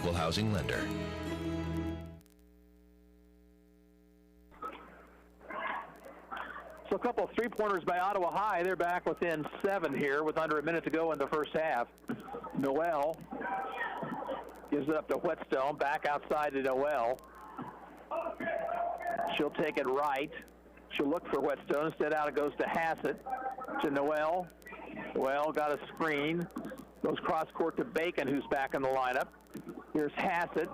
equal housing lender. So a couple of three-pointers by Ottawa High. They're back within 7 here with under a minute to go in the first half. Noel gives it up to Whetstone. Back outside to Noel. She'll take it right. She'll look for Whetstone. Instead out it goes to Hassett. To Noel. Noel got a screen. Goes cross-court to Bacon, who's back in the lineup. Here's Hassett.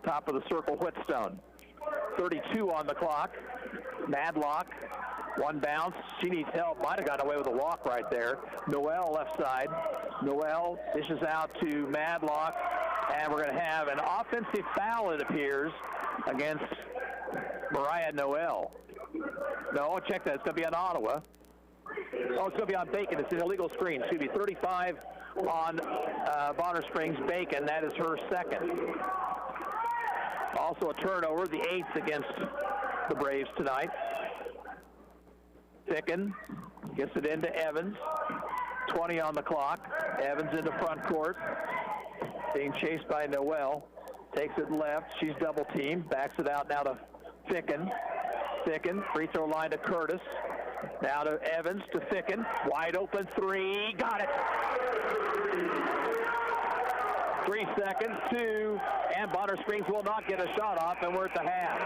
Top of the circle, Whetstone. 32 on the clock. Madlock. One bounce. She needs help. Might have gotten away with a walk right there. Noel left side. Noel dishes out to Madlock. And we're going to have an offensive foul, it appears, against Mariah Noel. No, check that. It's going to be on Ottawa. Oh, it's going to be on Bacon. It's an illegal screen. It's going to be 35 on Bonner Springs Bacon. That is her second. Also a turnover, the 8th against the Braves tonight. Ficken gets it into Evans. 20 on the clock. Evans into front court. Being chased by Noel. Takes it left. She's double teamed. Backs it out now to Ficken. Ficken, free throw line to Curtis. Now to Evans to Ficken. Wide open three. Got it. 3 seconds, 2, and Bonner Springs will not get a shot off, and we're at the half.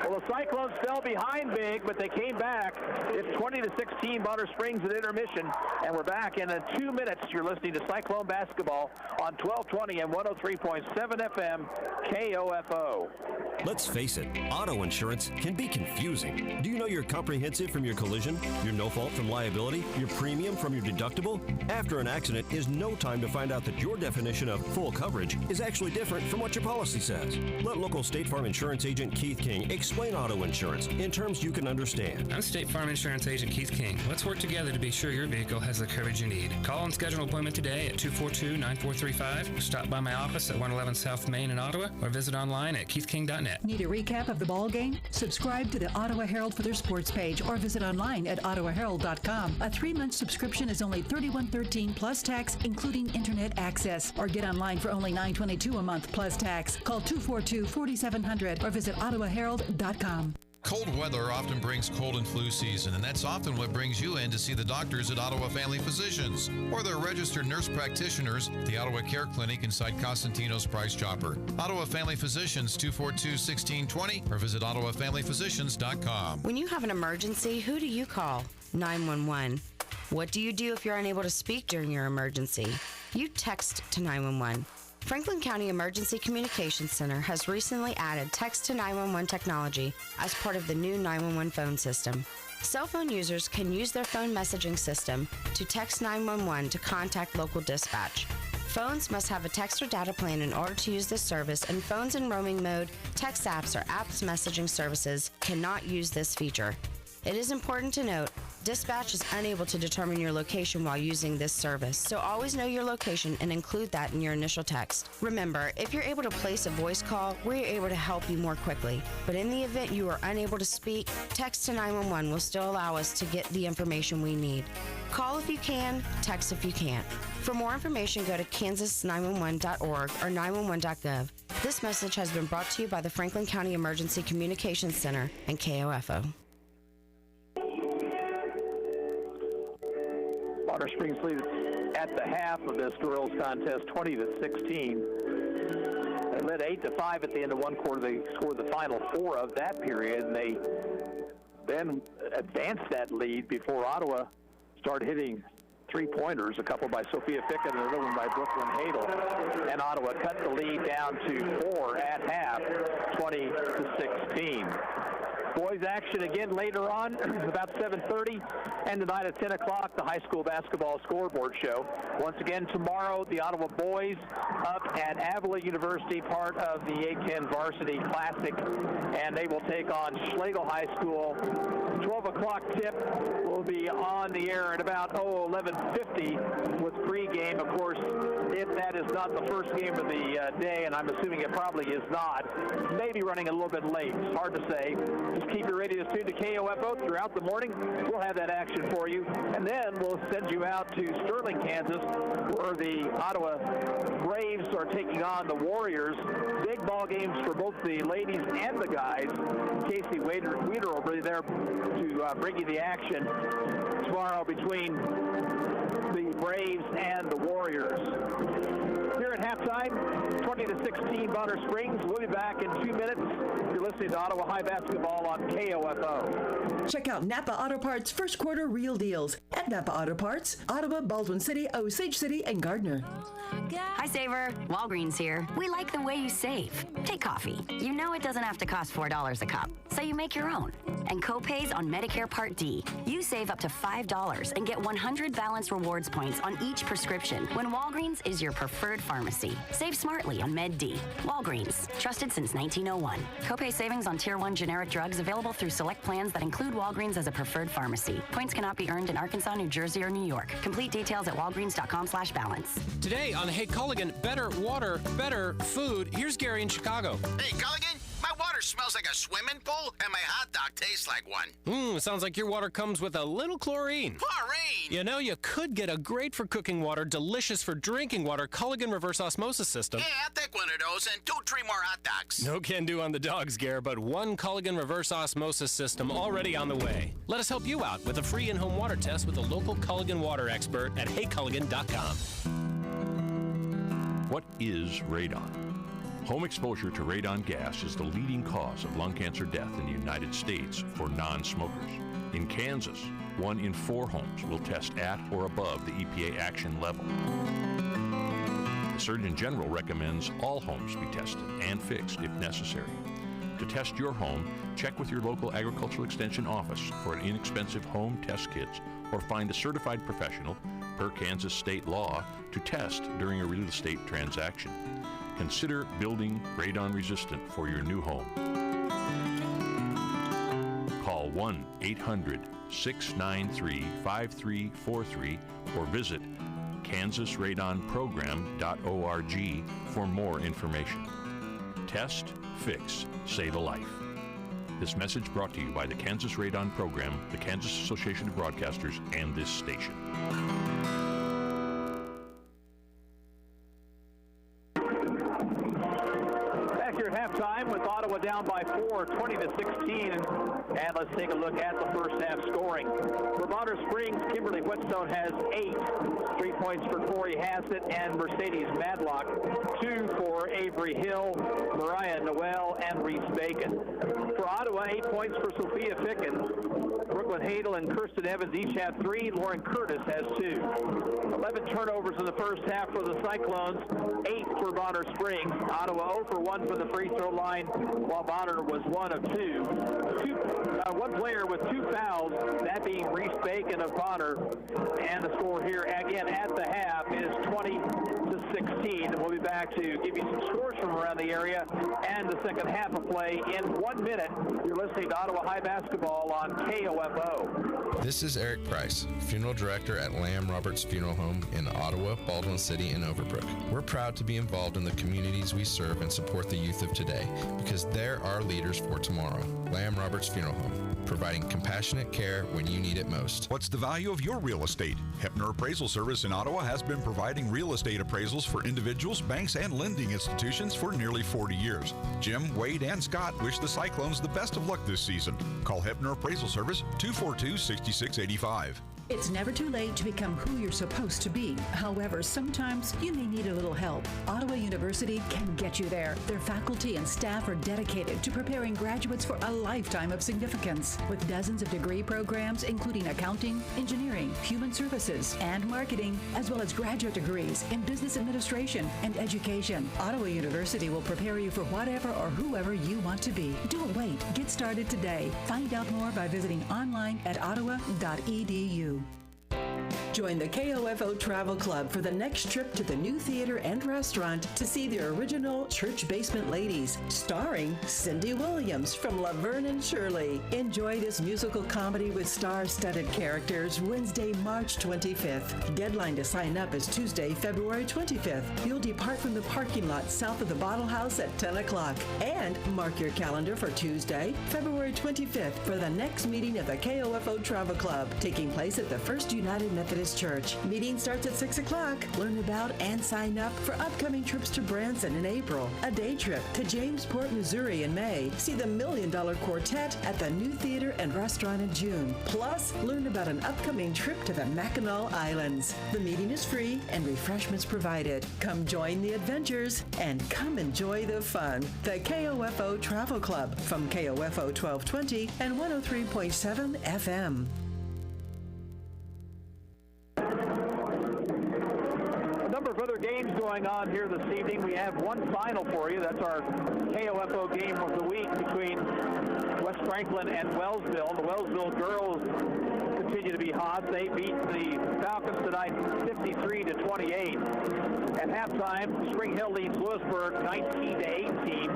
Well, the Cyclones fell behind big, but they came back. It's 20-16, Bonner Springs at intermission, and we're back in 2 minutes. You're listening to Cyclone Basketball on 1220 and 103.7 FM KOFO. Let's face it, auto insurance can be confusing. Do you know you're comprehensive from your collision, your no-fault from liability, your premium from your deductible? After an accident is no time to find out that your definition of full coverage is actually different from what your policy says. Let local State Farm Insurance Agent Keith King explain auto insurance in terms you can understand. I'm State Farm Insurance Agent Keith King. Let's work together to be sure your vehicle has the coverage you need. Call and schedule an appointment today at 242-9435. Stop by my office at 111 South Main in Ottawa or visit online at keithking.net. Need a recap of the ball game? Subscribe to the Ottawa Herald for their sports page or visit online at ottawaherald.com. A 3-month subscription is only $31.13 plus tax, including internet access. Or get online for only $9.22 a month plus tax. Call 242-4700 or visit ottawaherald.com. Cold weather often brings cold and flu season, and that's often what brings you in to see the doctors at Ottawa Family Physicians or their registered nurse practitioners at the Ottawa Care Clinic inside Costantino's Price Chopper. Ottawa Family Physicians, 242-1620, or visit ottawafamilyphysicians.com. When you have an emergency, who do you call? 911. What do you do if you're unable to speak during your emergency? You text to 911. Franklin County Emergency Communications Center has recently added text to 911 technology as part of the new 911 phone system. Cell phone users can use their phone messaging system to text 911 to contact local dispatch. Phones must have a text or data plan in order to use this service, and phones in roaming mode, text apps, or apps messaging services cannot use this feature. It is important to note, dispatch is unable to determine your location while using this service, so always know your location and include that in your initial text. Remember, if you're able to place a voice call, we're able to help you more quickly. But in the event you are unable to speak, text to 911 will still allow us to get the information we need. Call if you can, text if you can't. For more information, go to kansas911.org or 911.gov. This message has been brought to you by the Franklin County Emergency Communications Center and KOFO. Bonner Springs leads at the half of this girls contest, 20-16. They led 8-5 at the end of one quarter. They scored the final 4 of that period, and they then advanced that lead before Ottawa started hitting three-pointers, a couple by Sophia Ficken and another one by Brooklyn Hadel. And Ottawa cut the lead down to 4 at half, 20-16. Boys action again later on, about 7:30, and tonight at 10 o'clock, the high school basketball scoreboard show. Once again, tomorrow, the Ottawa boys up at Avila University, part of the A-10 Varsity Classic, and they will take on Schlegel High School. 12 o'clock tip will be on the air at about 11:50 with pregame. Of course, if that is not the first game of the day, and I'm assuming it probably is not, maybe running a little bit late. It's hard to say. Just keep your radio tuned to KOFO throughout the morning. We'll have that action for you. And then we'll send you out to Sterling, Kansas, where the Ottawa Braves are taking on the Warriors. Big ball games for both the ladies and the guys. Casey Weeder will be there to bring you the action tomorrow between the Braves and the Warriors. Here at halftime, 20-16 Bonner Springs. We'll be back in 2 minutes. You're listening to Ottawa High Basketball on KOFO. Check out Napa Auto Parts first quarter real deals at Napa Auto Parts, Ottawa, Baldwin City, Osage City, and Gardner. Hi, Saver. Walgreens here. We like the way you save. Take coffee. You know it doesn't have to cost $4 a cup, so you make your own. And co-pays on Medicare Part D. You save up to $5 and get 100 Balance Rewards points on each prescription when Walgreens is your preferred pharmacy. Save smartly on Med D. Walgreens. Trusted since 1901. Copay savings on Tier 1 generic drugs available through select plans that include Walgreens as a preferred pharmacy. Points cannot be earned in Arkansas, New Jersey, or New York. Complete details at walgreens.com/balance. Today on Hey Culligan, better water, better food. Here's Gary in Chicago. Hey, Culligan, my water smells like a swimming pool, and my hot dog tastes like one. Sounds like your water comes with a little chlorine. Chlorine? You know, you could get a great for cooking water, delicious for drinking water, Culligan reverse osmosis system. Yeah, I'll take one of those and 2-3 more hot dogs. No can do on the dogs, Gare, but one Culligan reverse osmosis system already on the way. Let us help you out with a free in-home water test with a local Culligan water expert at heyculligan.com. What is radon? Home exposure to radon gas is the leading cause of lung cancer death in the United States for non-smokers. In Kansas, 1 in 4 homes will test at or above the EPA action level. The Surgeon General recommends all homes be tested and fixed if necessary. To test your home, check with your local agricultural extension office for an inexpensive home test kits or find a certified professional, per Kansas state law, to test during a real estate transaction. Consider building radon resistant for your new home. Call 1-800-693-5343 or visit kansasradonprogram.org for more information. Test, fix, save a life. This message brought to you by the Kansas Radon Program, the Kansas Association of Broadcasters, and this station. Halftime with Ottawa down by 4, 20-16. And let's take a look at the first half scoring. For Bonner Springs, Kimberly Whetstone has 8. 3 points for Corey Hassett and Mercedes Madlock. 2 for Avery Hill, Mariah Noel, and Reese Bacon. For Ottawa, 8 points for Sophia Ficken. Brooklyn Hadel and Kirsten Evans each have 3. Lauren Curtis has 2. 11 turnovers in the first half for the Cyclones, 8 for Bonner Springs. Ottawa 0 for 1 from the free throw line, while Bonner was 1 of 2. One player with 2 fouls, that being Reese Bacon of Bonner. And the score here again at the half is 20-16. And we'll be back to give you some scores from around the area and the second half of play in 1 minute. You're listening to Ottawa High Basketball on KOFO. This is Eric Price, Funeral Director at Lamb Roberts Funeral Home in Ottawa, Baldwin City, and Overbrook. We're proud to be involved in the communities we serve and support the youth of today because they're our leaders for tomorrow. Lamb Roberts Funeral Home, providing compassionate care when you need it most. What's the value of your real estate? Hepner Appraisal Service in Ottawa has been providing real estate appraisals for individuals, banks, and lending institutions for nearly 40 years. Jim, Wade, and Scott wish the Cyclones the best of luck this season. Call Hepner Appraisal Service 242-6685. It's never too late to become who you're supposed to be. However, sometimes you may need a little help. Ottawa University can get you there. Their faculty and staff are dedicated to preparing graduates for a lifetime of significance. With dozens of degree programs, including accounting, engineering, human services, and marketing, as well as graduate degrees in business administration and education, Ottawa University will prepare you for whatever or whoever you want to be. Don't wait. Get started today. Find out more by visiting online at ottawa.edu. Join the KOFO Travel Club for the next trip to the new theater and restaurant to see the original Church Basement Ladies, starring Cindy Williams from Laverne and Shirley. Enjoy this musical comedy with star-studded characters Wednesday, March 25th. Deadline to sign up is Tuesday, February 25th. You'll depart from the parking lot south of the Bottle House at 10 o'clock. And mark your calendar for Tuesday, February 25th for the next meeting of the KOFO Travel Club, taking place at the First United Methodist Church. Meeting starts at 6 o'clock. Learn about and sign up for upcoming trips to Branson in April, a day trip to Jamesport, Missouri in May, see the $1 Million Quartet at the new theater and restaurant in June. Plus, learn about an upcoming trip to the Mackinac Islands. The meeting is free and refreshments provided. Come join the adventures and come enjoy the fun. The KOFO Travel Club from KOFO 1220 and 103.7 FM. A number of other games going on here this evening. We have one final for you. That's our KOFO game of the week between West Franklin and Wellsville. The Wellsville girls continue to be hot. They beat the Falcons tonight 53-28. At halftime, Spring Hill leads Lewisburg 19-18.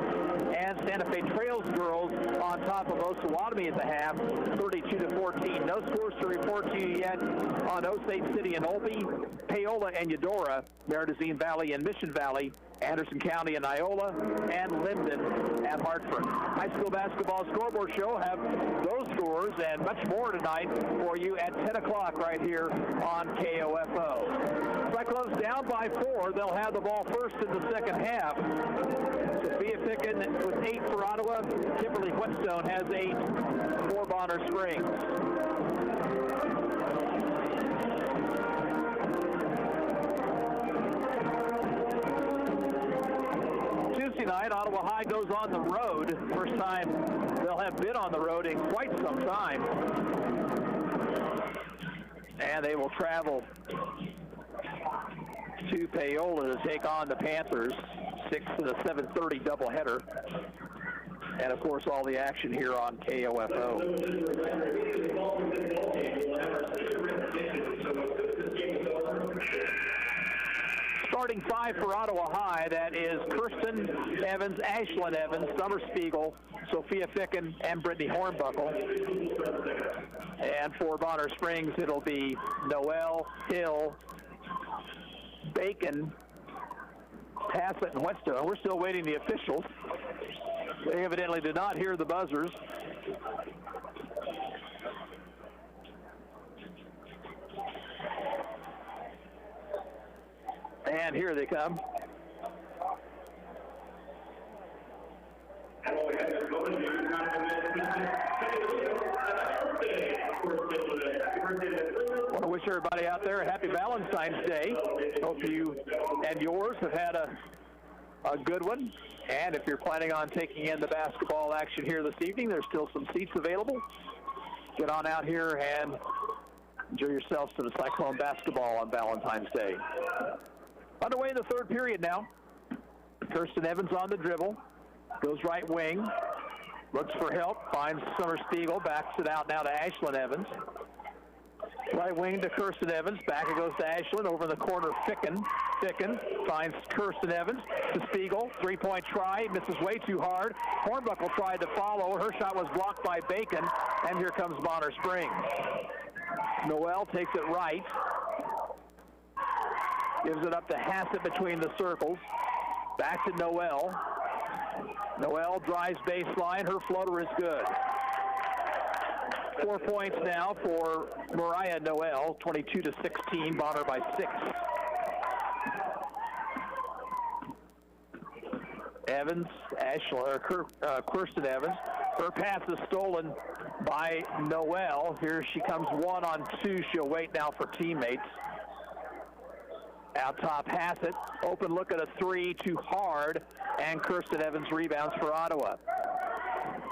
And Santa Fe Trails girls on top of Osawatomie at the half, 32-14. No scores to report to you yet on Osage City and Olney, Paola and Eudora, Maridazine Valley and Mission Valley, Anderson County and Iola, and Linden at Hartford. High school basketball scoreboard show have those scores and much more tonight for you at 10 o'clock right here on KOFO. Cyclones down by 4. They'll have the ball first in the second half. Sophia Ficken with 8 for Ottawa. Kimberly Whetstone has 8 for Bonner Springs. Tuesday night, Ottawa High goes on the road. First time they'll have been on the road in quite some time. And they will travel to Paola to take on the Panthers. 6 to the 7:30 doubleheader. And, of course, all the action here on KOFO. Starting 5 for Ottawa High, that is Kirsten Evans, Ashlyn Evans, Summer Spiegel, Sophia Ficken, and Brittany Hornbuckle. And for Bonner Springs, it'll be Noel, Hill, Bacon, Hassett, and Whetstone. We're still waiting the officials. They evidently did not hear the buzzers. And here they come. I want to wish everybody out there a happy Valentine's Day. Hope you and yours have had a good one. And if you're planning on taking in the basketball action here this evening, there's still some seats available. Get on out here and enjoy yourselves to the Cyclone basketball on Valentine's Day. Underway in the third period now. Kirsten Evans on the dribble. Goes right wing. Looks for help. Finds Summer Spiegel. Backs it out now to Ashlyn Evans. Right wing to Kirsten Evans. Back it goes to Ashlyn. Over in the corner, Ficken. Ficken finds Kirsten Evans to Spiegel. Three-point try. Misses way too hard. Hornbuckle tried to follow. Her shot was blocked by Bacon. And here comes Bonner Springs. Noel takes it right. Gives it up to Hassett between the circles. Back to Noel. Noel drives baseline. Her floater is good. 4 points now for Mariah Noel. 22-16. Bonner by 6. Evans, Kirsten Evans. Her pass is stolen by Noel. Here she comes 1-on-2. She'll wait now for teammates. Out top, Hassett. Open look at a 3, too hard. And Kirsten Evans rebounds for Ottawa.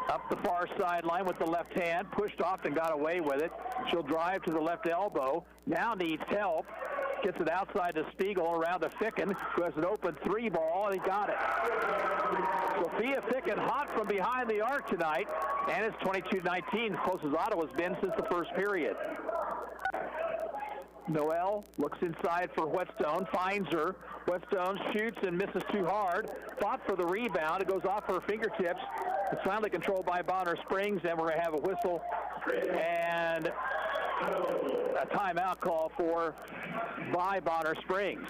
Up the far sideline with the left hand. Pushed off and got away with it. She'll drive to the left elbow. Now needs help. Gets it outside to Spiegel around to Ficken, who has an open 3 ball, and he got it. Sophia Ficken hot from behind the arc tonight. And it's 22-19, as close as Ottawa's been since the first period. Noel looks inside for Whetstone, finds her. Whetstone shoots and misses too hard. Fought for the rebound. It goes off her fingertips. It's finally controlled by Bonner Springs, and we're going to have a whistle and a timeout call by Bonner Springs.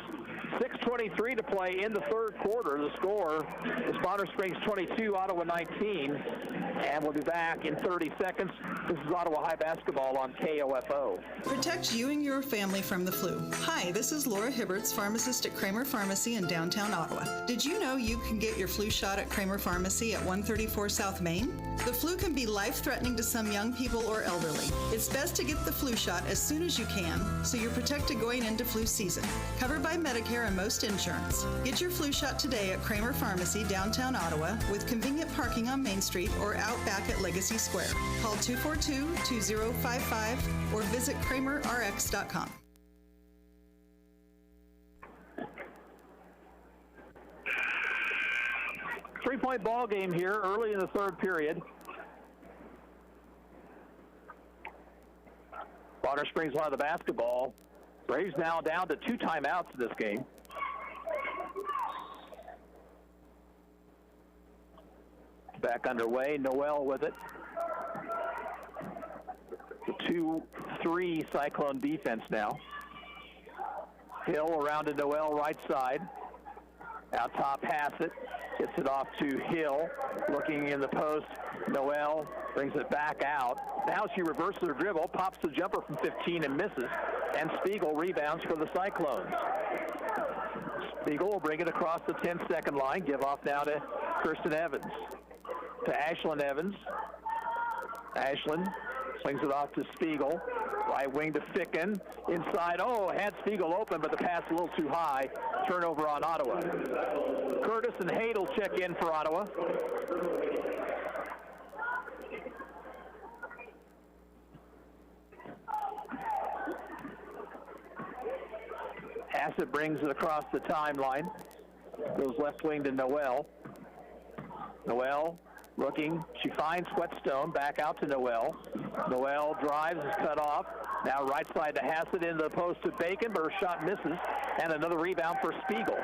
6:23 to play in the third quarter. The score is Bonner Springs 22, Ottawa 19, and we'll be back in 30 seconds. This is Ottawa High Basketball on KOFO. Protect you and your family from the flu. Hi, this is Laura Hibberts, pharmacist at Kramer Pharmacy in downtown Ottawa. Did you know you can get your flu shot at Kramer Pharmacy at 134 South Main? The flu can be life-threatening to some young people or elderly. It's best to get the flu shot as soon as you can so you're protected going into flu season. Covered by Medicare and most insurance. Get your flu shot today at Kramer Pharmacy, downtown Ottawa, with convenient parking on Main Street or out back at Legacy Square. Call 242-2055 or visit kramerrx.com. Three-point ball game here early in the third period. Bonner Springs will have the basketball. Braves now down to 2 timeouts in this game. Back underway. Noel with it. The 2-3 Cyclone defense now. Hill around to Noel right side. Out top, Hassett. Gets it off to Hill. Looking in the post. Noel brings it back out. Now she reverses her dribble, pops the jumper from 15 and misses. And Spiegel rebounds for the Cyclones. Spiegel will bring it across the 10-second line. Give off now to Kirsten Evans. To Ashlyn Evans. Ashlyn slings it off to Spiegel. Right wing to Ficken. Inside. Oh, had Spiegel open, but the pass a little too high. Turnover on Ottawa. Curtis and Hadel check in for Ottawa. Hassett brings it across the timeline. Goes left wing to Noel. Noel looking. She finds Whetstone. Back out to Noel. Noel drives, is cut off. Now right side to Hassett into the post to Bacon, but her shot misses. And another rebound for Spiegel.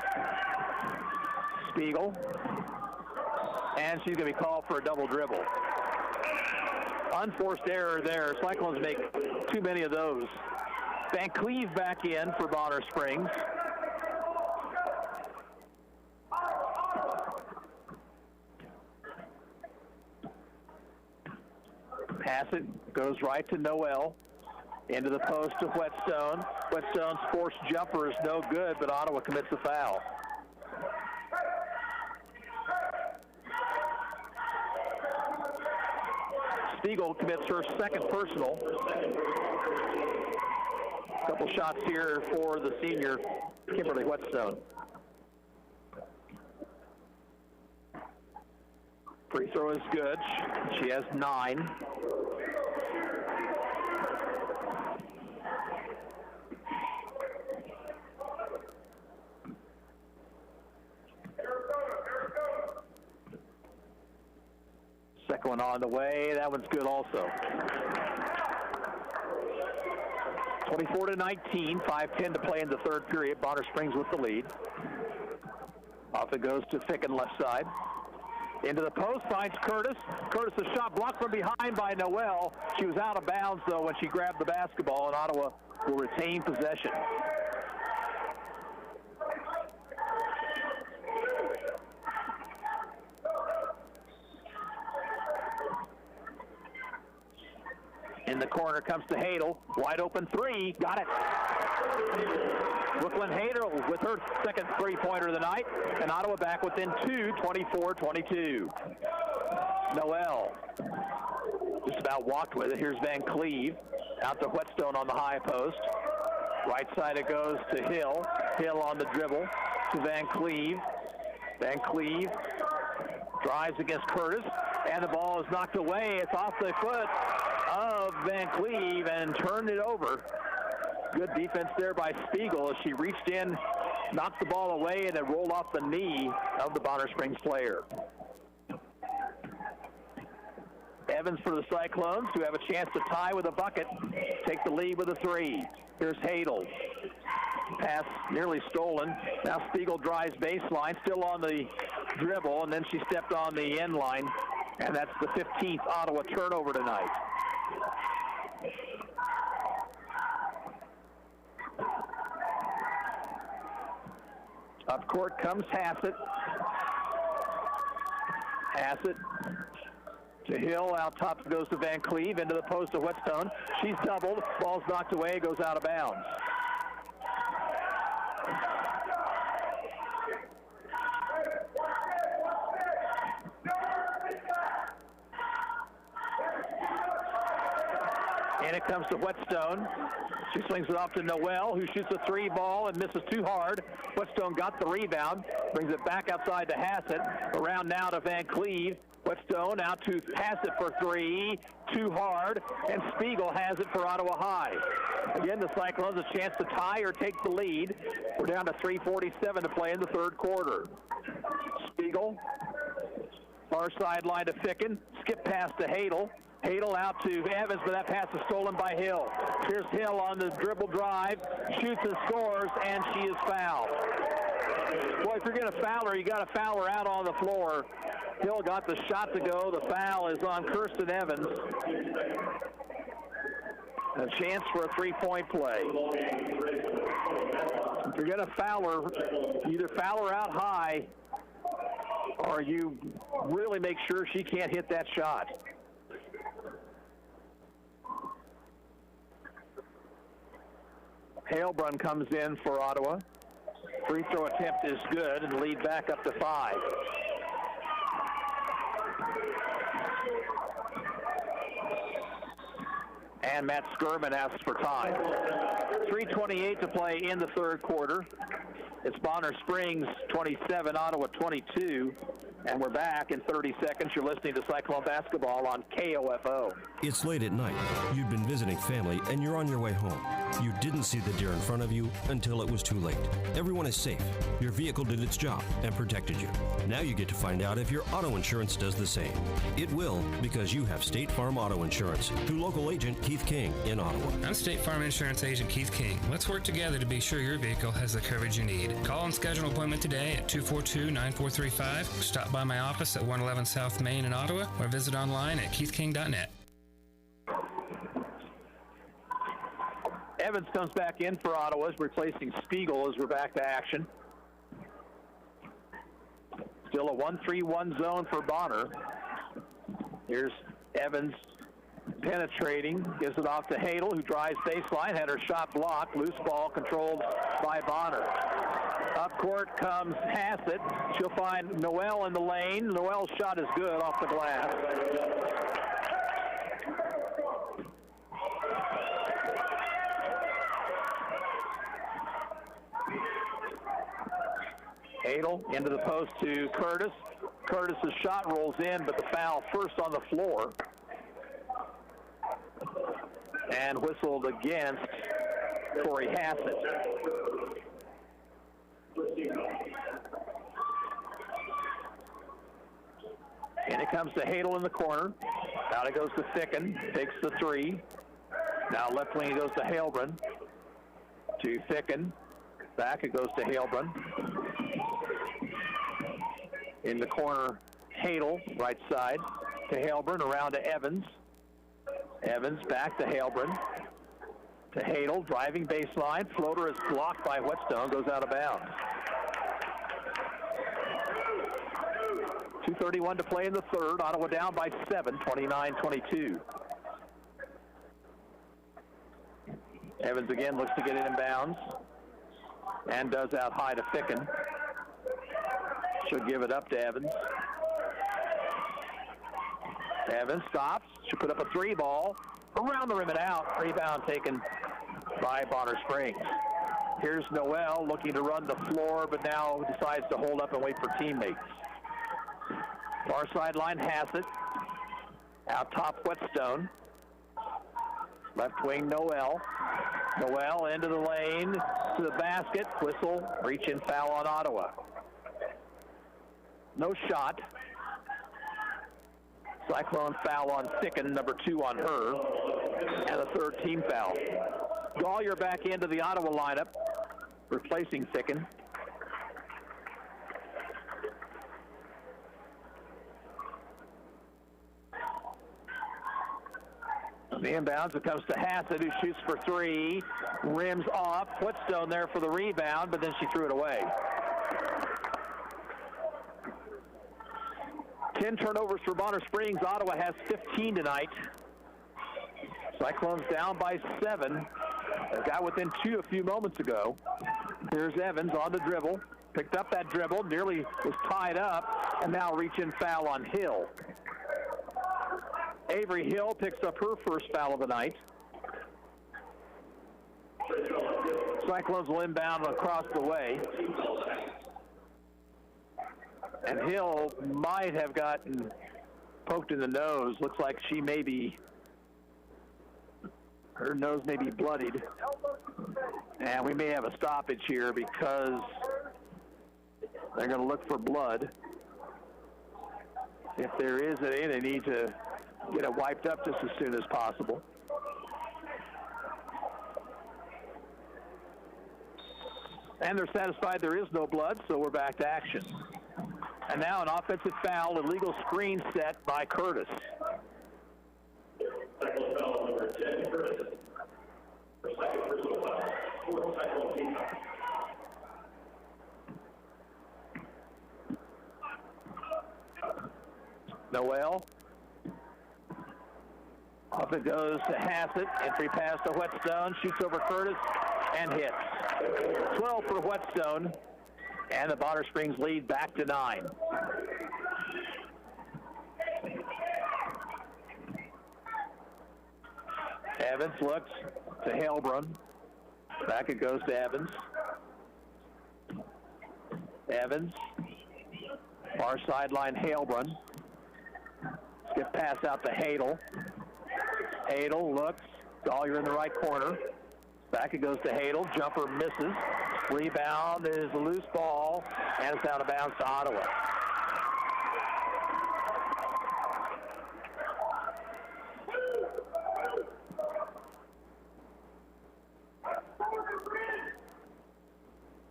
Spiegel. And she's going to be called for a double dribble. Unforced error there. Cyclones make too many of those. Van Cleve back in for Bonner Springs. Hassett goes right to Noel. Into the post to Whetstone. Whetstone's forced jumper is no good, but Ottawa commits a foul. Spiegel commits her second personal. Couple shots here for the senior, Kimberly Whetstone. Free throw is good. She has 9. Second one on the way. That one's good also. 24-19, 5:10 to play in the third period. Bonner Springs with the lead. Off it goes to Ficken left side. Into the post, finds Curtis. Curtis, a shot blocked from behind by Noel. She was out of bounds, though, when she grabbed the basketball, and Ottawa will retain possession. In the corner comes to Hadel. Wide open 3. Got it. Brooklyn Hadel with her second three-pointer of the night. And Ottawa back within 2, 24-22. Noel just about walked with it. Here's Van Cleve. Out to Whetstone on the high post. Right side it goes to Hill. Hill on the dribble to Van Cleve. Van Cleve drives against Curtis. And the ball is knocked away. It's off the foot of Van Cleve and turned it over. Good defense there by Spiegel as she reached in, knocked the ball away, and it rolled off the knee of the Bonner Springs player. Evans for the Cyclones, who have a chance to tie with a bucket, take the lead with a three. Here's Hadel. Pass nearly stolen. Now Spiegel drives baseline, still on the dribble, and then she stepped on the end line, and that's the 15th Ottawa turnover tonight. Up court comes Hassett. Hassett to Hill, out top goes to Van Cleve, into the post of Whetstone. She's doubled, ball's knocked away, goes out of bounds. And it comes to Whetstone. She swings it off to Noel, who shoots a three ball and misses too hard. Whetstone got the rebound, brings it back outside to Hassett. Around now to Van Cleve. Whetstone out to Hassett for three, too hard, and Spiegel has it for Ottawa High. Again, the Cyclones a chance to tie or take the lead. We're down to 3:47 to play in the third quarter. Spiegel, far sideline to Ficken, skip pass to Hadel. Hadel out to Evans, but that pass is stolen by Hill. Here's Hill on the dribble drive, shoots and scores, and she is fouled. Boy, if you're going to foul her, you got to foul her out on the floor. Hill got the shot to go. The foul is on Kirsten Evans. A chance for a three-point play. If you're going to foul her, either foul her out high or you really make sure she can't hit that shot. Halebrun comes in for Ottawa. Free throw attempt is good, and lead back up to 5. And Matt Skirman asks for time. 3:28 to play in the third quarter. It's Bonner Springs 27, Ottawa 22. And we're back in 30 seconds. You're listening to Cyclone Basketball on KOFO. It's late at night. You've been visiting family and you're on your way home. You didn't see the deer in front of you until it was too late. Everyone is safe. Your vehicle did its job and protected you. Now you get to find out if your auto insurance does the same. It will, because you have State Farm Auto Insurance through local agent Keith King in Ottawa. I'm State Farm Insurance Agent Keith King. Let's work together to be sure your vehicle has the coverage you need. Call and schedule an appointment today at 242-9435. Stop by my office at 111 South Main in Ottawa or visit online at keithking.net. Evans comes back in for Ottawa, replacing Spiegel as we're back to action. Still a 1-3-1 zone for Bonner. Here's Evans penetrating, gives it off to Hadel, who drives baseline, had her shot blocked. Loose ball controlled by Bonner. Up court comes Hassett. She'll find Noel in the lane. Noel's shot is good off the glass. Hadel into the post to Curtis. Curtis's shot rolls in, but the foul first on the floor. And whistled against Corey Hassett. And it comes to Hadel in the corner. Out it goes to Ficken. Takes the three. Now left wing it goes to Halebrun. To Ficken. Back it goes to Halebrun. In the corner, Hadel, right side to Halebrun, around to Evans. Evans back to Halebrun. To Hadel, driving baseline. Floater is blocked by Whetstone, goes out of bounds. 2:31 to play in the third. Ottawa down by 7, 29-22. Evans again looks to get it in bounds. And does out high to Ficken. She'll give it up to Evans. Evans stops. She'll put up a three ball. Around the rim and out. Rebound taken by Bonner Springs. Here's Noel looking to run the floor, but now decides to hold up and wait for teammates. Far sideline, Hassett. Out top, Whetstone. Left wing, Noel. Noel into the lane, to the basket. Whistle, reach-in foul on Ottawa. No shot. Cyclone foul on Thicken, number 2 on her, and a third team foul. Gollier back into the Ottawa lineup, replacing Thicken. On the inbounds, it comes to Hassett, who shoots for 3, rims off, Whetstone there for the rebound, but then she threw it away. 10 turnovers for Bonner Springs. Ottawa has 15 tonight. Cyclones down by 7. They got within 2 a few moments ago. Here's Evans on the dribble. Picked up that dribble, nearly was tied up, and now reach-in foul on Hill. Avery Hill picks up her first foul of the night. Cyclones will inbound across the way. And Hill might have gotten poked in the nose. Looks like she may be, her nose may be bloodied. And we may have a stoppage here because they're going to look for blood. If there is any, they need to get it wiped up just as soon as possible. And they're satisfied there is no blood, so we're back to action. And now an offensive foul, illegal screen set by Curtis. Noel. Off it goes to Hassett. Entry pass to Whetstone. Shoots over Curtis and hits. 12 for Whetstone. And the Bonner Springs lead back to 9. Evans looks to Helbrun. Back it goes to Evans. Evans. Far sideline Helbrun. Skip pass out to Hadel. Hadel looks. Gollier in the right corner. Back it goes to Hadel. Jumper misses. Rebound is a loose ball, and it's out of bounds to Ottawa.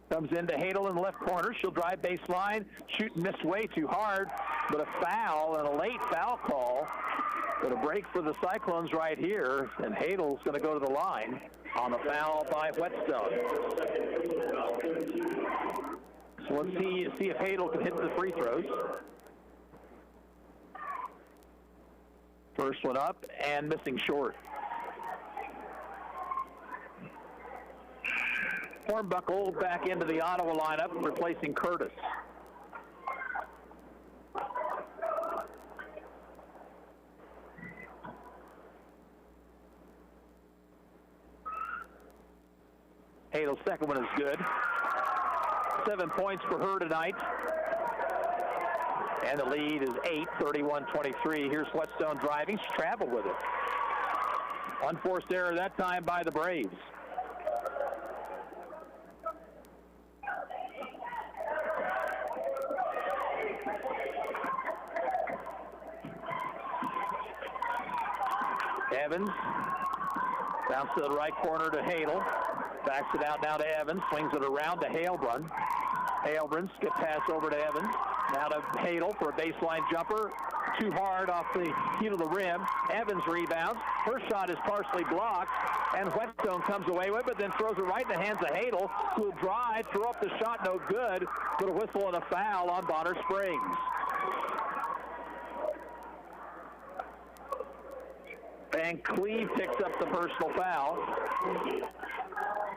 Comes into Hadel in the left corner. She'll drive baseline. Shoot and miss way too hard, but a foul and a late foul call. But a break for the Cyclones right here, and Hadel's going to go to the line on the foul by Whetstone. So let's see if Hadel can hit the free throws. First one up and missing short. Hornbuckle back into the Ottawa lineup, replacing Curtis. Hadel's second one is good. 7 points for her tonight. And the lead is 8, 31-23. Here's Whetstone driving. She traveled with it. Unforced error that time by the Braves. Evans. Bounce to the right corner to Hadel. Backs it out now to Evans. Swings it around to Helbrun. Helbrun skip pass over to Evans. Now to Hadel for a baseline jumper. Too hard off the heel of the rim. Evans rebounds. Her shot is partially blocked. And Whetstone comes away with it, but then throws it right in the hands of Hadel, who will drive, throw up the shot, no good. Put a whistle and a foul on Bonner Springs. Van Cleve picks up the personal foul.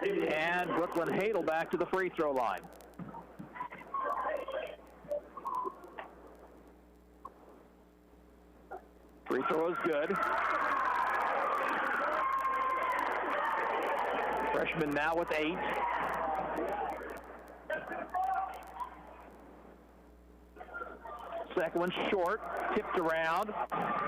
And Brooklyn Hadel back to the free throw line. Free throw is good. Freshman now with 8. Second one short, tipped around,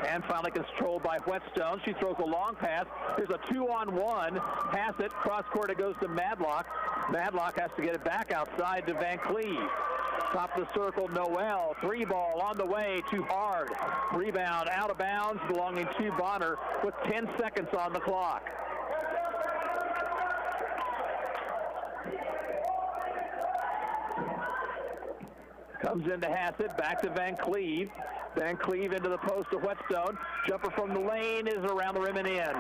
and finally controlled by Whetstone. She throws a long pass. There's a 2-on-1. Pass it, cross court, it goes to Madlock. Madlock has to get it back outside to Van Cleve. Top of the circle, Noel. 3-ball on the way, too hard. Rebound out of bounds, belonging to Bonner with 10 seconds on the clock. Comes into Hassett, back to Van Cleve. Van Cleve into the post of Whetstone. Jumper from the lane is around the rim and in.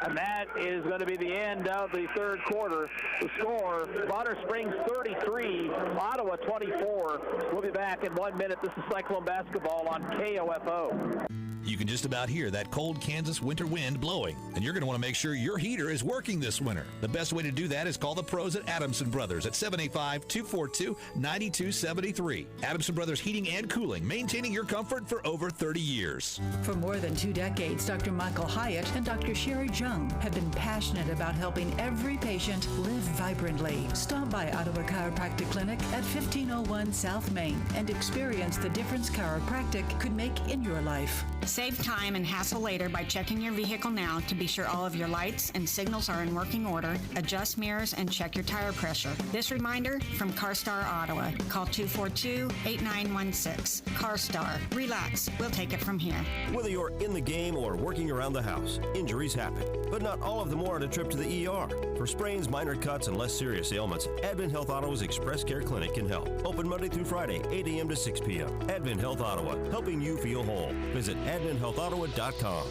And that is going to be the end of the third quarter. The score, Bonner Springs 33, Ottawa 24. We'll be back in 1 minute. This is Cyclone Basketball on KOFO. You can just about hear that cold Kansas winter wind blowing, and you're going to want to make sure your heater is working this winter. The best way to do that is call the pros at Adamson Brothers at 785-242-9273. Adamson Brothers Heating and Cooling, maintaining your comfort for over 30 years. For more than 2 decades, Dr. Michael Hyatt and Dr. Sherry Jung have been passionate about helping every patient live vibrantly. Stop by Ottawa Chiropractic Clinic at 1501 South Main and experience the difference chiropractic could make in your life. Save time and hassle later by checking your vehicle now to be sure all of your lights and signals are in working order, adjust mirrors, and check your tire pressure. This reminder from CarStar Ottawa. Call 242-8916. CarStar. Relax. We'll take it from here. Whether you're in the game or working around the house, injuries happen, but not all of them warrant a trip to the ER. For sprains, minor cuts, and less serious ailments, Advent Health Ottawa's Express Care Clinic can help. Open Monday through Friday, 8 a.m. to 6 p.m. Advent Health Ottawa, helping you feel whole. Visit AdventHealthOttawa.com.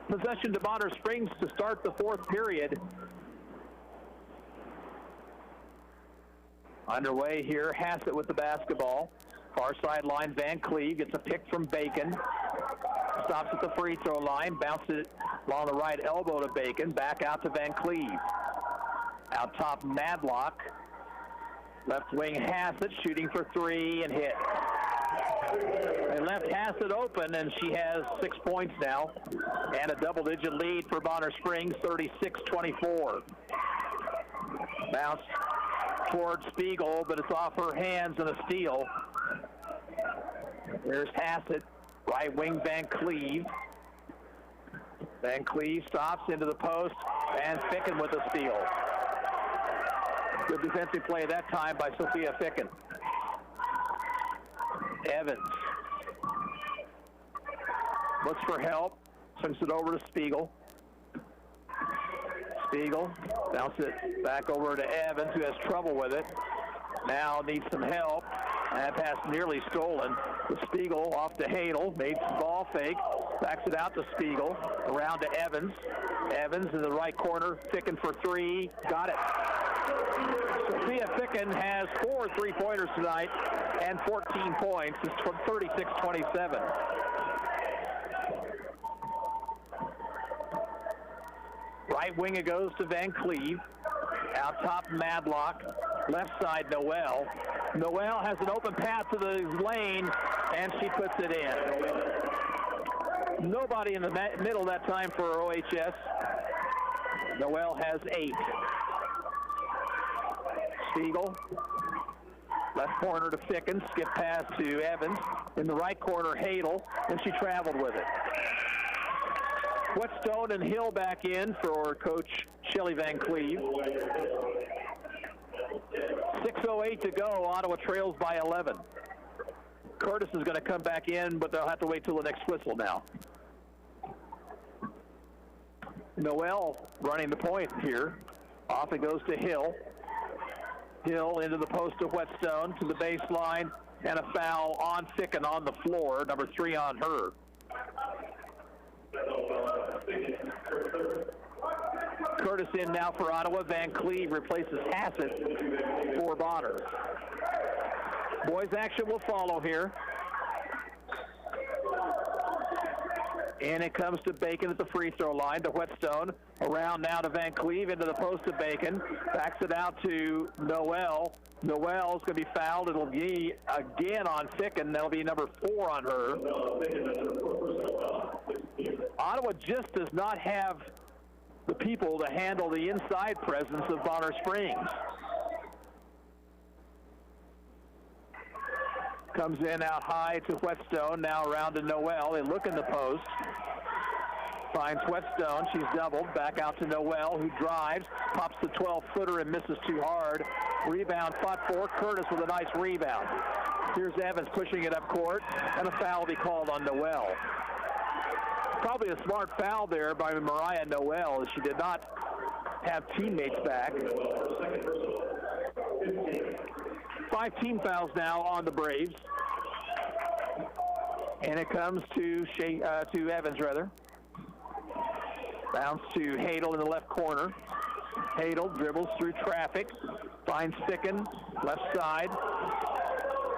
Possession to Bonner Springs to start the fourth period. Underway here, Hassett with the basketball. Far sideline, Van Cleve gets a pick from Bacon. Stops at the free throw line, bounces it along the right elbow to Bacon, back out to Van Cleve. Out top, Madlock. Left wing Hassett shooting for 3 and hit. They left Hassett open, and she has 6 points now and a double-digit lead for Bonner Springs, 36-24. Bounce towards Spiegel, but it's off her hands and a steal. There's Hassett, right wing Van Cleve. Van Cleve stops into the post, and Ficken with a steal. Good defensive play that time by Sophia Ficken. Evans looks for help, swings it over to Spiegel. Spiegel bounces it back over to Evans, who has trouble with it. Now needs some help. That pass nearly stolen. The Spiegel off to Hadel, made some ball fake, backs it out to Spiegel, around to Evans. Evans in the right corner, Ficken for 3, got it. Sophia Ficken has 4 3-pointers tonight and 14 points. It's 36-27. Right wing it goes to Van Cleve. Out top, Madlock. Left side, Noel. Noel has an open path to the lane, and she puts it in. Nobody in the middle that time for OHS. Noel has 8. Spiegel, left corner to Ficken, skip pass to Evans. In the right corner, Hadel, and she traveled with it. Whetstone and Hill back in for Coach Shelley Van Cleve. 6:08 to go. Ottawa trails by 11. Curtis is going to come back in, but they'll have to wait till the next whistle now. Noel running the point here. Off it goes to Hill. Hill into the post of Whetstone to the baseline, and a foul on Ficken on the floor, number 3 on her. Curtis in now for Ottawa. Van Cleve replaces Hassett for Bonner. Boys action will follow here. And it comes to Bacon at the free throw line to Whetstone. Around now to Van Cleve into the post of Bacon. Backs it out to Noel. Noel's going to be fouled. It'll be again on Ficken. That'll be number 4 on her. Ottawa just does not have the people to handle the inside presence of Bonner Springs. Comes in out high to Whetstone, now around to Noel. They look in the post. Finds Whetstone. She's doubled. Back out to Noel, who drives. Pops the 12-footer and misses too hard. Rebound fought for. Curtis with a nice rebound. Here's Evans pushing it up court, and a foul will be called on Noel. Probably a smart foul there by Mariah Noel, as she did not have teammates back. 5 team fouls now on the Braves. And it comes to Evans, rather. Bounce to Hadel in the left corner. Hadel dribbles through traffic. Finds Ficken, left side.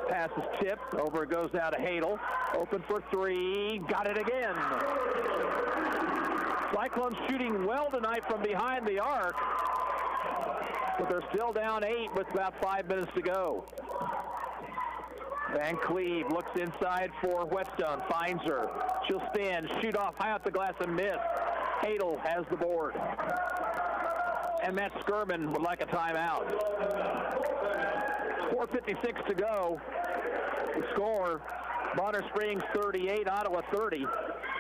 Pass is tipped. Over it goes now to Hadel. Open for 3. Got it again. Cyclones shooting well tonight from behind the arc. But they're still down 8 with about 5 minutes to go. Van Cleve looks inside for Whetstone. Finds her. She'll spin. Shoot off high off the glass and miss. Hadel has the board. And Matt Skirman would like a timeout. 4:56 to go. The score, Bonner Springs 38, Ottawa 30.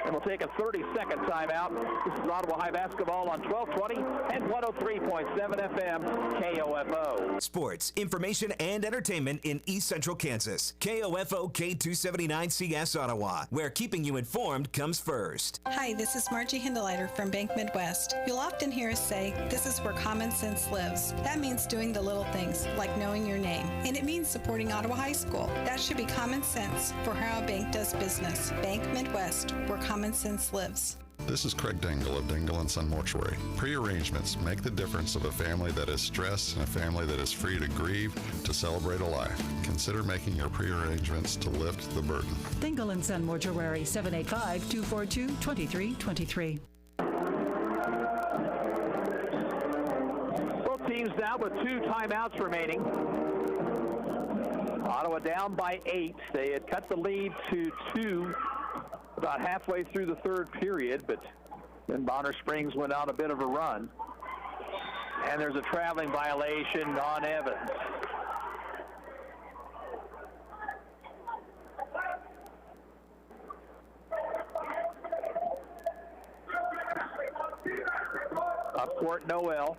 And we'll take a 30-second timeout. This is Ottawa High Basketball on 1220 and 103.7 FM KOFO. Sports, information, and entertainment in East Central Kansas. KOFO K279CS Ottawa, where keeping you informed comes first. Hi, this is Margie Hindeleiter from Bank Midwest. You'll often hear us say, this is where common sense lives. That means doing the little things, like knowing your name. And it means supporting Ottawa High School. That should be common sense for how a bank does business. Bank Midwest, where common sense lives. This is Craig Dingle of Dingle & Son Mortuary. Pre-arrangements make the difference of a family that is stressed and a family that is free to grieve, to celebrate a life. Consider making your pre-arrangements to lift the burden. Dingle & Son Mortuary, 785-242-2323. Both teams now with 2 timeouts remaining. Ottawa down by 8. They had cut the lead to 2 about halfway through the third period, but then Bonner Springs went on a bit of a run. And there's a traveling violation on Evans. Up court, Noel.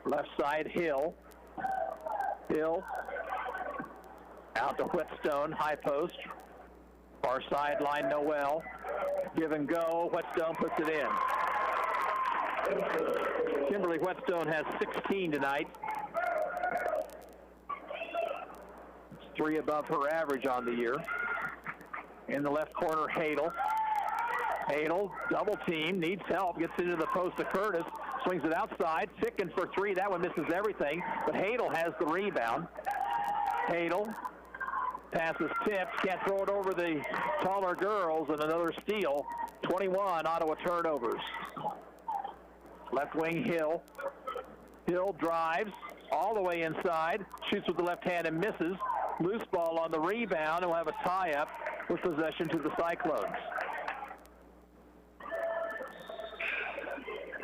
Left side, Hill. Hill out to Whetstone, high post. Far sideline, Noel. Give and go. Whetstone puts it in. Kimberly Whetstone has 16 tonight. It's 3 above her average on the year. In the left corner, Hadel. Hadel, double team, needs help, gets into the post to Curtis, swings it outside, Ficken for 3. That one misses everything, but Hadel has the rebound. Hadel. Pass is tipped, can't throw it over the taller girls, and another steal. 21 Ottawa turnovers. Left wing, Hill. Hill drives all the way inside, shoots with the left hand and misses. Loose ball on the rebound, and we'll have a tie-up with possession to the Cyclones.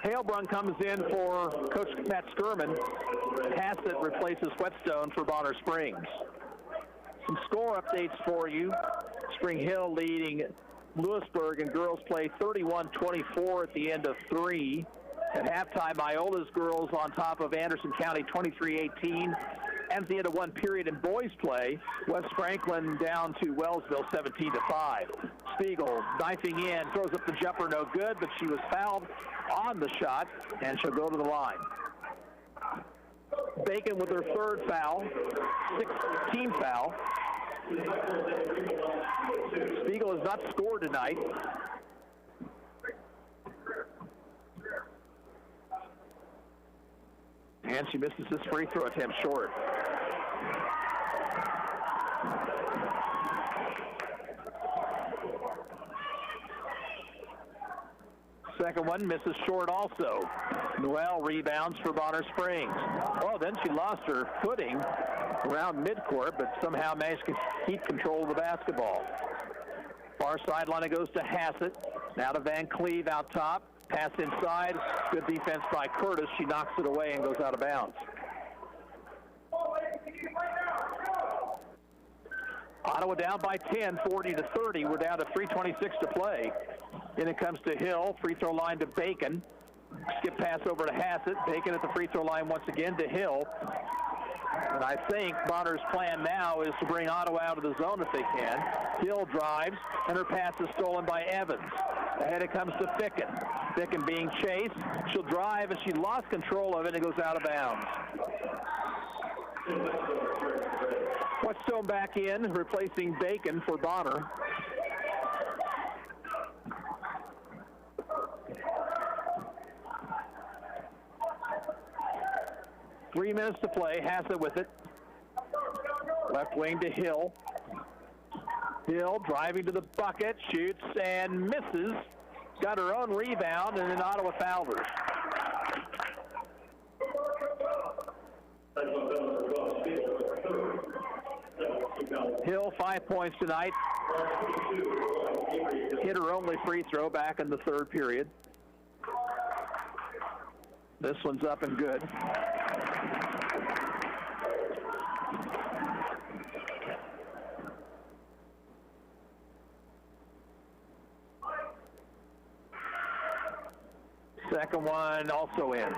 Halebrun comes in for Coach Matt Skirman. Hassett replaces Whetstone for Bonner Springs. Some score updates for you. Spring Hill leading Lewisburg in girls play 31-24 at the end of 3. At halftime, Iola's girls on top of Anderson County 23-18. And at the end of 1 period in boys play, West Franklin down to Wellsville 17-5. Spiegel knifing in, throws up the jumper, no good, but she was fouled on the shot, and she'll go to the line. Bacon with her 3rd foul, 6th team foul. Spiegel has not scored tonight. And she misses this free throw attempt short. Second one misses short also. Noel rebounds for Bonner Springs. Oh, then she lost her footing around midcourt, but somehow managed to keep control of the basketball. Far sideline, it goes to Hassett. Now to Van Cleve out top. Pass inside. Good defense by Curtis. She knocks it away and goes out of bounds. Ottawa down by 10, 40-30. We're down to 3:26 to play. In it comes to Hill. Free throw line to Bacon. Skip pass over to Hassett. Bacon at the free throw line once again to Hill. And I think Bonner's plan now is to bring Ottawa out of the zone if they can. Hill drives, and her pass is stolen by Evans. Ahead it comes to Ficken. Ficken being chased. She'll drive, and she lost control of it, and it goes out of bounds. Whetstone back in, replacing Bacon for Bonner. Three minutes to play. Hassett with it. Left wing to Hill. Hill driving to the bucket, shoots and misses. Got her own rebound, and then Ottawa fouled her. Hill, 5 points tonight. Hit her only free throw back in the third period. This one's up and good. Second one also in.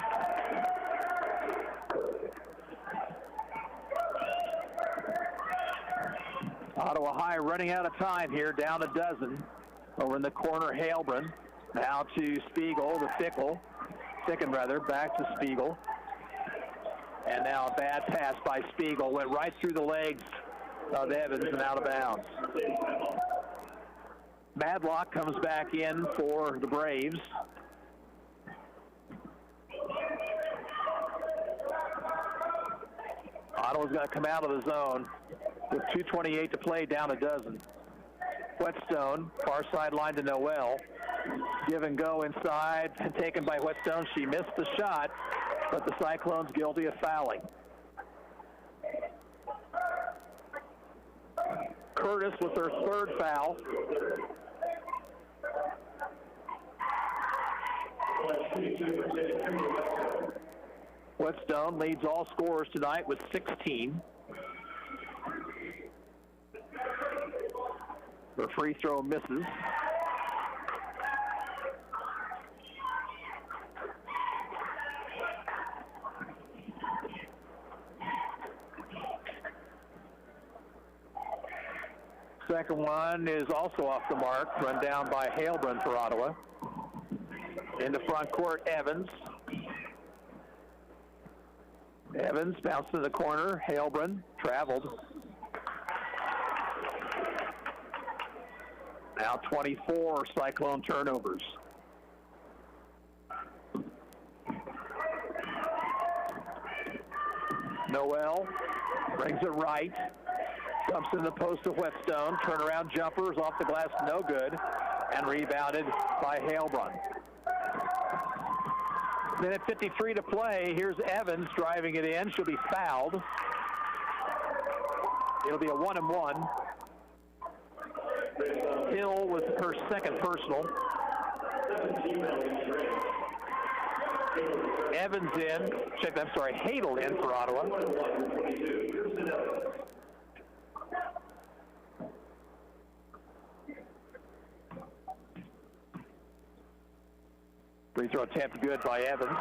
Ottawa High running out of time here, down a dozen. Over in the corner, Halbrun. Now to Spiegel, the Ficken rather, back to Spiegel. And now a bad pass by Spiegel. Went right through the legs of Evans and out of bounds. Madlock comes back in for the Braves. Ottawa's going to come out of the zone with 2:28 to play, down a dozen. Whetstone, far sideline to Noel. Give and go inside, taken by Whetstone. She missed the shot, but the Cyclones guilty of fouling. Curtis with her third foul. Whetstone leads all scorers tonight with 16. Her free throw misses. Second one is also off the mark, run down by Halbrun for Ottawa. In the front court, Evans. Evans bounced to the corner. Halbrun traveled. Now 24 Cyclone turnovers. Noel brings it right. Dumps in the post to Whetstone. Turnaround jumpers off the glass, no good. And rebounded by Halbrun. Minute 53 to play. Here's Evans driving it in. She'll be fouled. It'll be a 1-and-1. Hill with her second personal. Evans in. Hadel in for Ottawa. Free throw attempt good by Evans.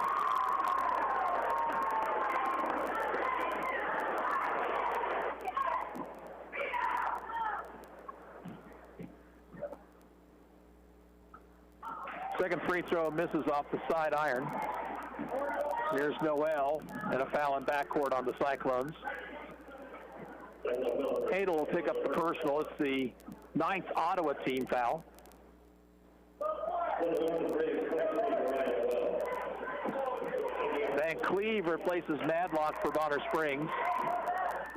Second free throw misses off the side iron. Here's Noel, and a foul in backcourt on the Cyclones. Hadel will pick up the personal. It's the 9th Ottawa team foul. Van Cleve replaces Madlock for Bonner Springs.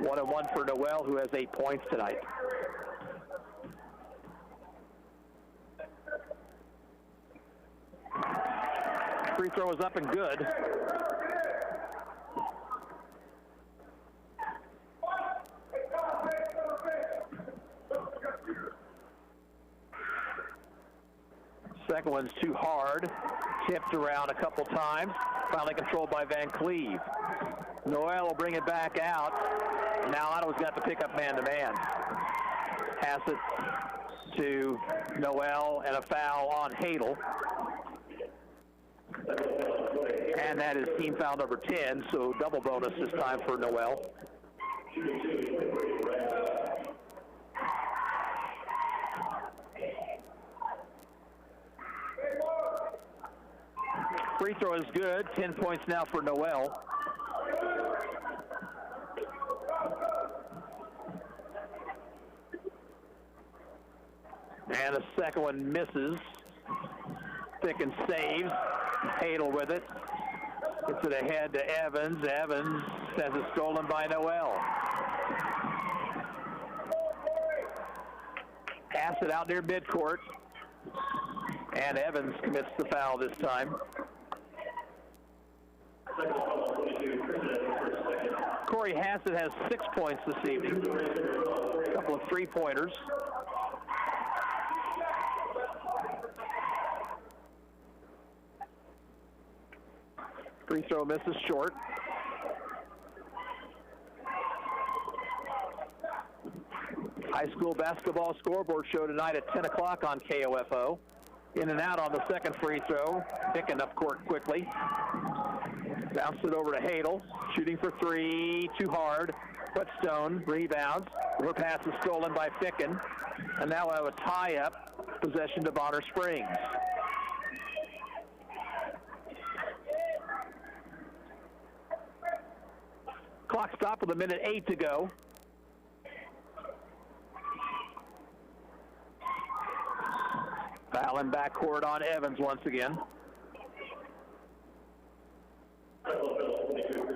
1-and-1 for Noel, who has 8 points tonight. Free throw is up and good. Second one's too hard. Tipped around a couple times. Finally controlled by Van Cleve. Noel will bring it back out. Now Ottawa's got to pick up man-to-man. Hassett to Noel, and a foul on Hadel. And that is team foul number 10, so double bonus this time for Noel. Free throw is good. 10 points now for Noel. And the second one misses. Ficken saves. Hadel with it. Gets it ahead to Evans. Evans has it stolen by Noel. Pass it out near midcourt. And Evans commits the foul this time. Corey Hassett has 6 points this evening. A couple of three-pointers. Free throw misses short. High school basketball scoreboard show tonight at 10 o'clock on KOFO. In and out on the second free throw. Picking up court quickly. Bounce it over to Hadel. Shooting for three. Too hard. Whetstone rebounds. Her pass is stolen by Ficken. And now we'll have a tie-up. Possession to Bonner Springs. Clock stop with 1:08 to go. Foul in backcourt on Evans once again.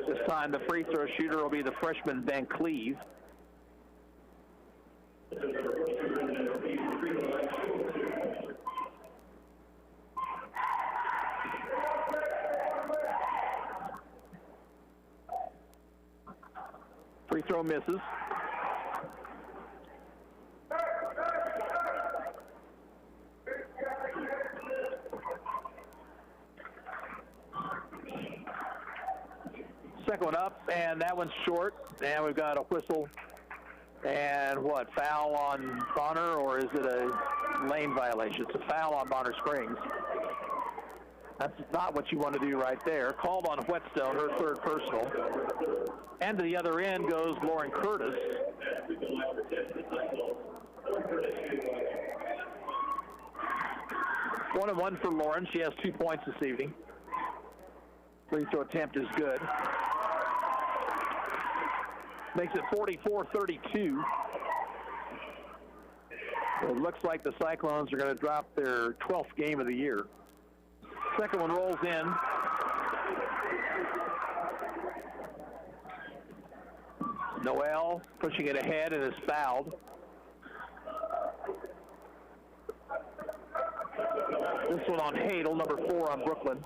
This time the free throw shooter will be the freshman Van Cleve. Free throw misses. Second one up, and that one's short. And we've got a whistle. And what, foul on Bonner, or is it a lane violation? It's a foul on Bonner Springs. That's not what you want to do right there. Called on Whetstone, her third personal. And to the other end goes Lauren Curtis. One and one for Lauren. She has 2 points this evening. Free throw attempt is good. Makes it 44-32. It looks like the Cyclones are going to drop their 12th game of the year. Second one rolls in. Noel pushing it ahead and is fouled. This one on Hadel, number 4 on Brooklyn.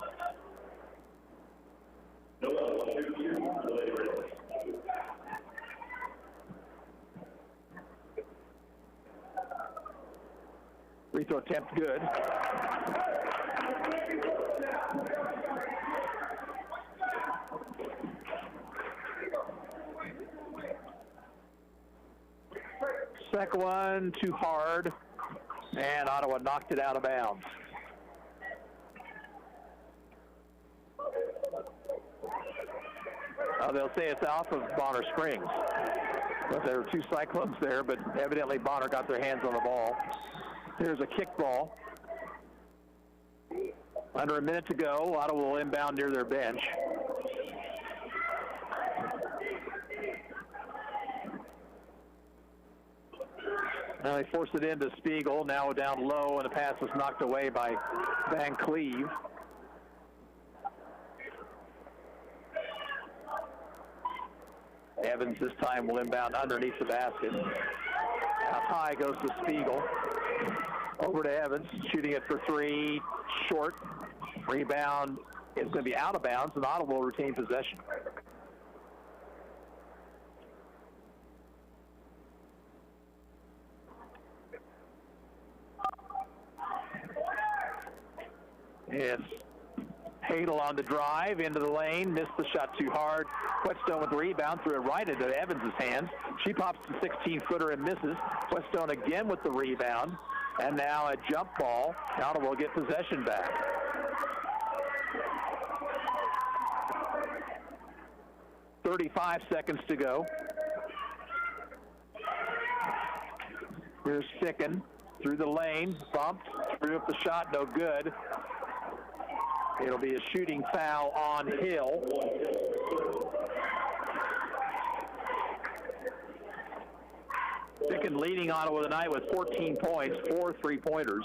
Free throw attempt good. Second one too hard, and Ottawa knocked it out of bounds. They'll say it's off of Bonner Springs. But there were two Cyclones there, but evidently Bonner got their hands on the ball. Here's a kick ball. Under a minute to go, Ottawa will inbound near their bench. Now they force it into Spiegel, now down low, and the pass is knocked away by Van Cleve. Evans this time will inbound underneath the basket. Out high goes to Spiegel. Over to Evans, shooting it for three, short. Rebound is going to be out of bounds, and Ottawa will retain possession. It's Hadel on the drive into the lane, missed the shot too hard. Whetstone with the rebound, threw it right into Evans' hands. She pops the 16-footer and misses. Whetstone again with the rebound, and now a jump ball. Ottawa will get possession back. .35 seconds to go. Here's Ficken through the lane, bumped, threw up the shot, no good. It'll be a shooting foul on Hill. Ficken leading Ottawa tonight with 14 points, 4 3-pointers.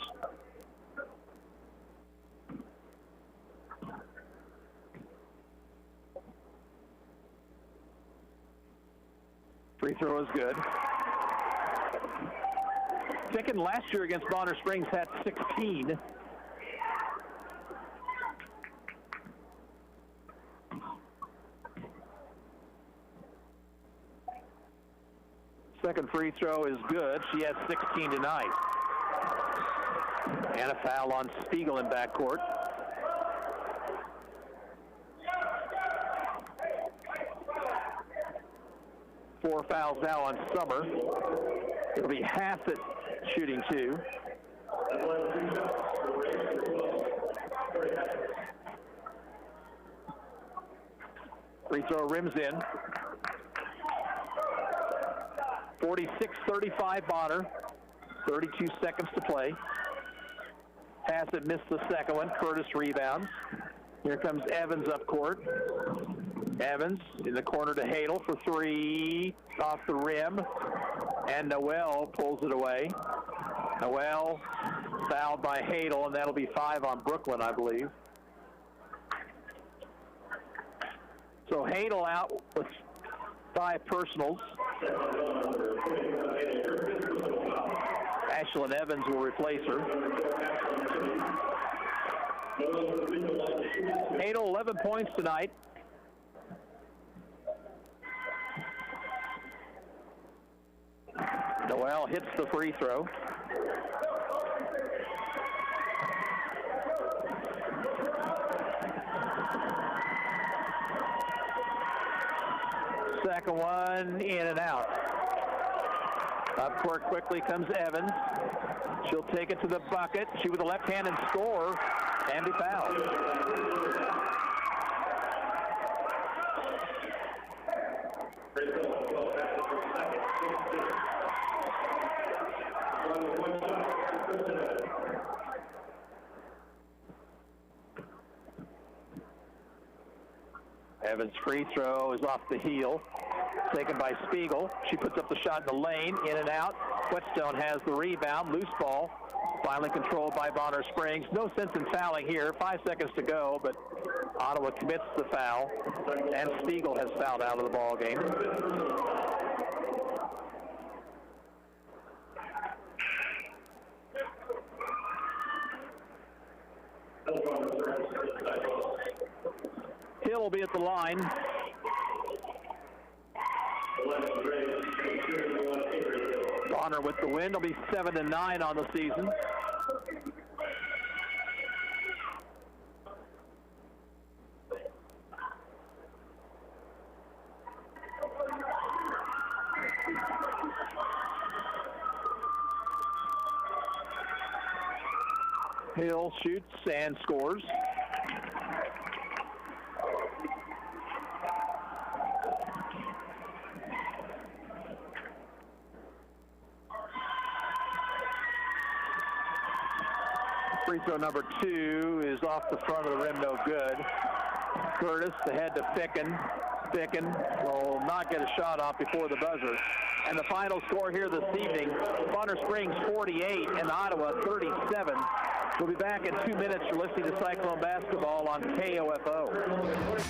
Free throw is good. Ficken last year against Bonner Springs had 16. Second free throw is good. She has 16 tonight. And a foul on Spiegel in backcourt. Four fouls now on Summer. It'll be Hassett shooting 2. Free throw rims in. 46-35 Bonner. 32 seconds to play. Hassett missed the second one. Curtis rebounds. Here comes Evans up court. Evans in the corner to Hadel for 3, off the rim, and Noel pulls it away. Noel fouled by Hadel, and that'll be 5 on Brooklyn, I believe. So Hadel out with 5 personals. Ashlyn Evans will replace her. Hadel 11 points tonight. Noel hits the free throw. Second one in and out. Up court quickly comes Evans. She'll take it to the bucket. She with the left hand and score and be fouled. Evans' free throw is off the heel, taken by Spiegel. She puts up the shot in the lane, in and out. Whetstone has the rebound, loose ball, finally controlled by Bonner Springs. No sense in fouling here, 5 seconds to go, but Ottawa commits the foul, and Spiegel has fouled out of the ball game. Hill will be at the line. Bonner with the win. It'll be 7-9 on the season. Hill shoots and scores. Free throw number 2 is off the front of the rim, no good. Curtis, the head to Ficken. Ficken will not get a shot off before the buzzer. And the final score here this evening, Bonner Springs 48 and Ottawa 37. We'll be back in 2 minutes. You're listening to Cyclone Basketball on KOFO.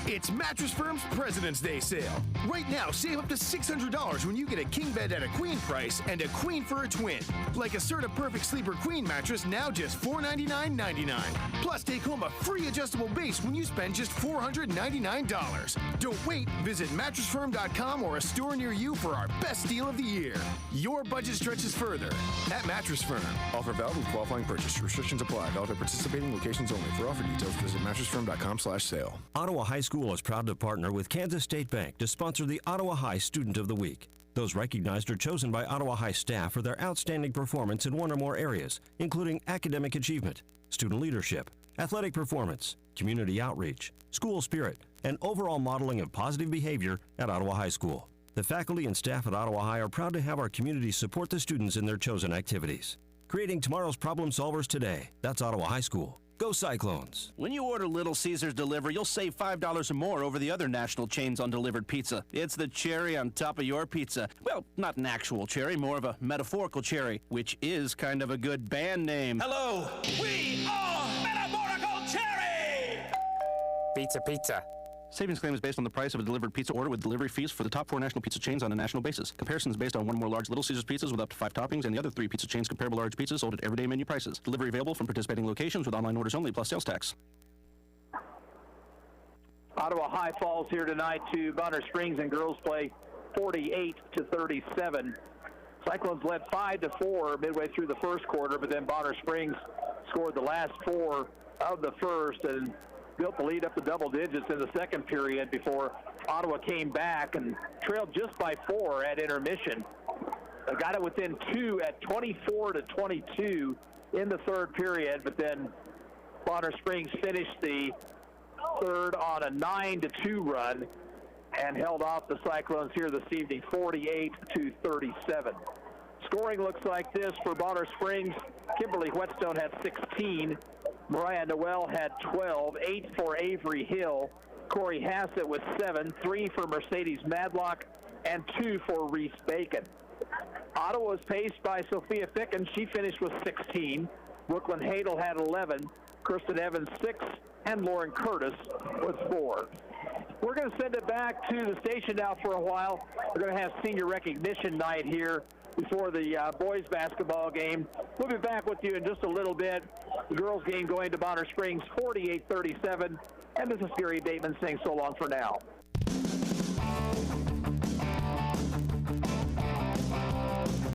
It's Mattress Firm's President's Day sale. Right now, save up to $600 when you get a king bed at a queen price and a queen for a twin. Like a Serta Perfect Sleeper Queen mattress, now just $499.99. Plus, take home a free adjustable base when you spend just $499. Don't wait. Visit mattressfirm.com or a store near you for our best deal of the year. Your budget stretches further at Mattress Firm. Offer valid with qualifying purchase. Restrictions apply. apply. Valid at participating locations only. For offer details, visit mattressfirm.com/sale. Ottawa High School is proud to partner with Kansas State Bank to sponsor the Ottawa High Student of the Week. Those recognized are chosen by Ottawa High staff for their outstanding performance in one or more areas, including academic achievement, student leadership, athletic performance, community outreach, school spirit, and overall modeling of positive behavior at Ottawa High School. The faculty and staff at Ottawa High are proud to have our community support the students in their chosen activities. Creating tomorrow's problem solvers today. That's Ottawa High School. Go Cyclones! When you order Little Caesars delivery, you'll save $5 or more over the other national chains on delivered pizza. It's the cherry on top of your pizza. Well, not an actual cherry, more of a metaphorical cherry, which is kind of a good band name. Hello, we are Metaphorical Cherry! Pizza, pizza. Savings claim is based on the price of a delivered pizza order with delivery fees for the top 4 national pizza chains on a national basis. Comparison is based on 1 or more large Little Caesars pizzas with up to 5 toppings and the other 3 pizza chains comparable large pizzas sold at everyday menu prices. Delivery available from participating locations with online orders only plus sales tax. Ottawa High falls here tonight to Bonner Springs, and girls play 48-37. Cyclones led 5-4 midway through the first quarter, but then Bonner Springs scored the last 4 of the first and built the lead up to double digits in the second period before Ottawa came back and trailed just by 4 at intermission. They got it within 2 at 24-22 in the third period, but then Bonner Springs finished the third on a 9-2 run and held off the Cyclones here this evening, 48-37. Scoring looks like this for Bonner Springs. Kimberly Whetstone had 16. Mariah Noel had 12, 8 for Avery Hill. Corey Hassett with 7, 3 for Mercedes Madlock, and 2 for Reese Bacon. Ottawa was paced by Sophia Ficken. She finished with 16. Brooklyn Hadel had 11. Kristen Evans 6, and Lauren Curtis with 4. We're going to send it back to the station now for a while. We're going to have senior recognition night here before the boys basketball game. We'll be back with you in just a little bit. The girls game going to Bonner Springs 48-37. And this is Gary Bateman saying so long for now.